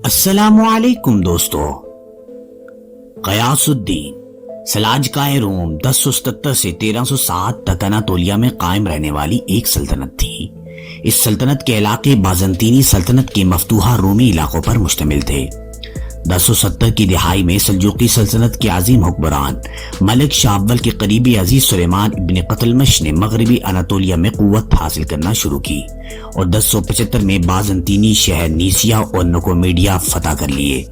السلام علیکم دوستو۔ غیاث الدین سلاجقہ روم 1077 سے 1307 تک اناطولیہ میں قائم رہنے والی ایک سلطنت تھی۔ اس سلطنت کے علاقے بازنطینی سلطنت کے مفتوحہ رومی علاقوں پر مشتمل تھے۔ 1070 کی دہائی میں سلجوقی سلطنت کے عظیم حکمران ملک شاہ اول کے قریبی عزیز سلیمان ابن قتلمش نے مغربی اناطولیہ میں قوت حاصل کرنا شروع کی اور 1075 میں بازنطینی شہر نیسیا اور نکومیڈیا فتح کر لیے۔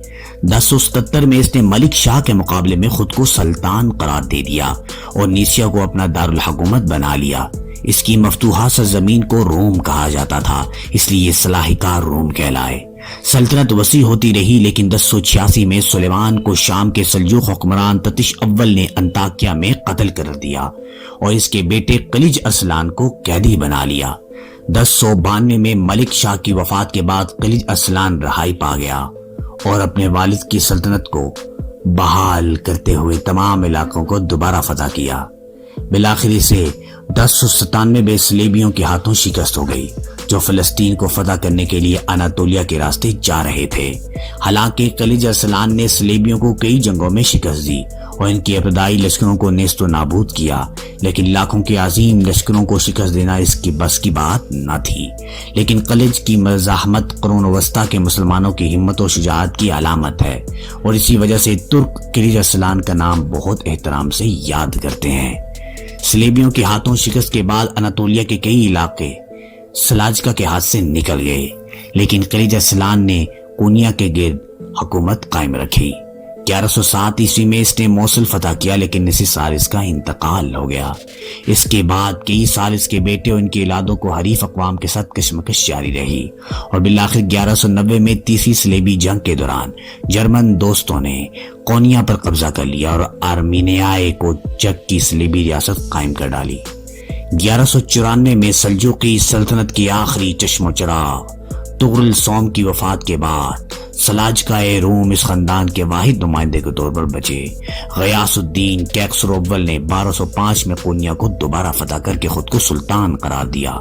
1077 میں اس نے ملک شاہ کے مقابلے میں خود کو سلطان قرار دے دیا اور نیسیا کو اپنا دارالحکومت بنا لیا۔ اس کی مفتوحہ سرزمین کو روم کہا جاتا تھا، اس لیے صلاح کار روم کہلائے۔ سلطنت وسیع ہوتی رہی، لیکن 1086 میں سلیمان کو شام کے سلجوق حکمران تتش اول نے انطاکیہ میں قتل کر دیا اور اس کے بیٹے قلج ارسلان کو قیدی بنا لیا۔ 1092 میں ملک شاہ کی وفات کے بعد قلج ارسلان رہائی پا گیا اور اپنے والد کی سلطنت کو بحال کرتے ہوئے تمام علاقوں کو دوبارہ فتح کیا۔ بالآخر اسے 1097 میں صلیبیوں کے ہاتھوں شکست ہو گئی، جو فلسطین کو فتح کرنے کے لیے اناطولیہ کے راستے جا رہے تھے۔ حالانکہ قلج ارسلان نے صلیبیوں کو کئی جنگوں میں شکست دی اور ان کی ابتدائی لشکروں کو نیست و نابود کیا، لیکن لاکھوں کے عظیم لشکروں کو شکست دینا اس کی بس کی بات نہ تھی۔ لیکن قلج کی مزاحمت قرون وسطیٰ کے مسلمانوں کی ہمت و شجاعت کی علامت ہے اور اسی وجہ سے ترک قلج ارسلان کا نام بہت احترام سے یاد کرتے ہیں۔ صلیبیوں کے ہاتھوں شکست کے بعد اناطولیہ کے کئی علاقے سلاجقہ کے ہاتھ سے نکل گئے، لیکن قلج ارسلان نے کونیا کے گرد حکومت قائم رکھی۔ 1107 عیسوی میں اس نے موصل فتح کیا، لیکن اسی سال اس کا انتقال ہو گیا۔ اس کے بعد کئی سال اس کے بیٹے اور ان کی اولادوں کو حریف اقوام کے ساتھ کشمکش جاری رہی اور بالآخر 1190 میں تیسری صلیبی جنگ کے دوران جرمن دوستوں نے کونیا پر قبضہ کر لیا اور آرمینیائے کو چک کی صلیبی ریاست قائم کر ڈالی۔ 1194 میں سلجوقی سلطنت کی آخری چشم و چراغ تغرل سوم کی وفات کے بعد سلاجقہ روم اس خاندان کے واحد نمائندے کے طور پر بچے۔ غیاث الدین کیقسر اول نے 1205 میں کونیا کو دوبارہ فتح کر کے خود کو سلطان قرار دیا۔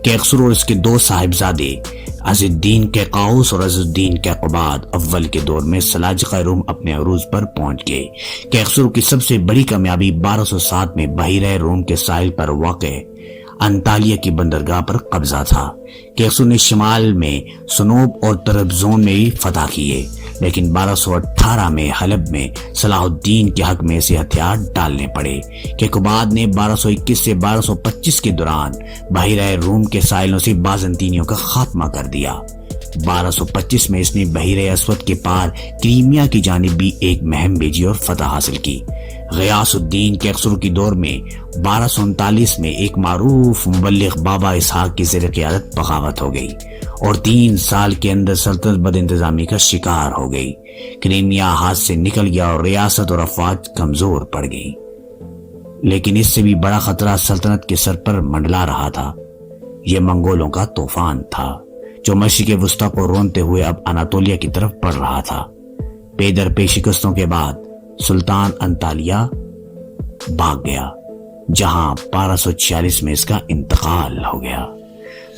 کیقسر اور اس کے دو صاحبزادے عز الدین کیقاؤس اور عز الدین کیقوباد اول کے دور میں سلاجقہ روم اپنے عروج پر پہنچ گئے۔ کیقسر کی سب سے بڑی کامیابی 1207 میں بحیرہ روم کے ساحل پر واقع انطالیہ کی بندرگاہ پر قبضہ تھا۔ کیقسر نے شمال میں سنوب اور طرابزون میں بھی فتح کیے، لیکن 1218 میں حلب میں صلاح الدین کے حق میں اسے ہتھیار ڈالنے پڑے۔ کیقوباد نے 1221 سے 1225 کے دوران بحیرہ روم کے ساحلوں سے بازنطینیوں کا خاتمہ کر دیا۔ 1225 میں اس نے بحیرہ اسود کے پار کریمیا کی جانب بھی ایک مہم بھیجی اور فتح حاصل کی۔ غیاث الدین کیقسر کی دور میں 1239 میں ایک معروف مبلغ بابا اسحاق کی زیر قیادت بغاوت ہو گئی اور 3 سال کے اندر سلطنت بد انتظامی کا شکار ہو گئی۔ کریمیا ہاتھ سے نکل گیا اور ریاست اور افواج کمزور پڑ گئی، لیکن اس سے بھی بڑا خطرہ سلطنت کے سر پر منڈلا رہا تھا۔ یہ منگولوں کا طوفان تھا جو مشرق وسطیٰ کو رونتے ہوئے اب اناطولیہ کی طرف بڑھ رہا تھا۔ پے در پے شکستوں کے بعد سلطان انطالیہ بھاگ گیا، جہاں 1246 میں اس کا انتقال ہو گیا۔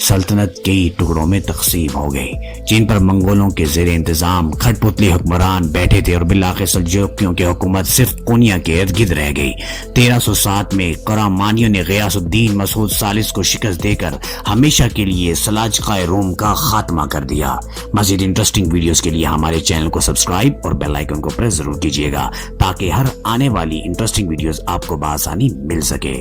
سلطنت کئی ٹکڑوں میں تقسیم ہو گئی، جن پر منگولوں کے زیر انتظام کھٹ پتلی حکمران بیٹھے تھے اور بالآخر سلجوقیوں کی حکومت صرف کونیا کے ارد گرد رہ گئی۔ 1307 میں قرامانیوں نے غیاث الدین مسعود ثالث کو شکست دے کر ہمیشہ کے لیے سلاجقہ روم کا خاتمہ کر دیا۔ مزید انٹرسٹنگ ویڈیوز کے لیے ہمارے چینل کو سبسکرائب اور بیل آئیکن کو پریس ضرور کیجیے گا، تاکہ ہر آنے والی انٹرسٹنگ ویڈیوز آپ کو بآسانی مل سکے۔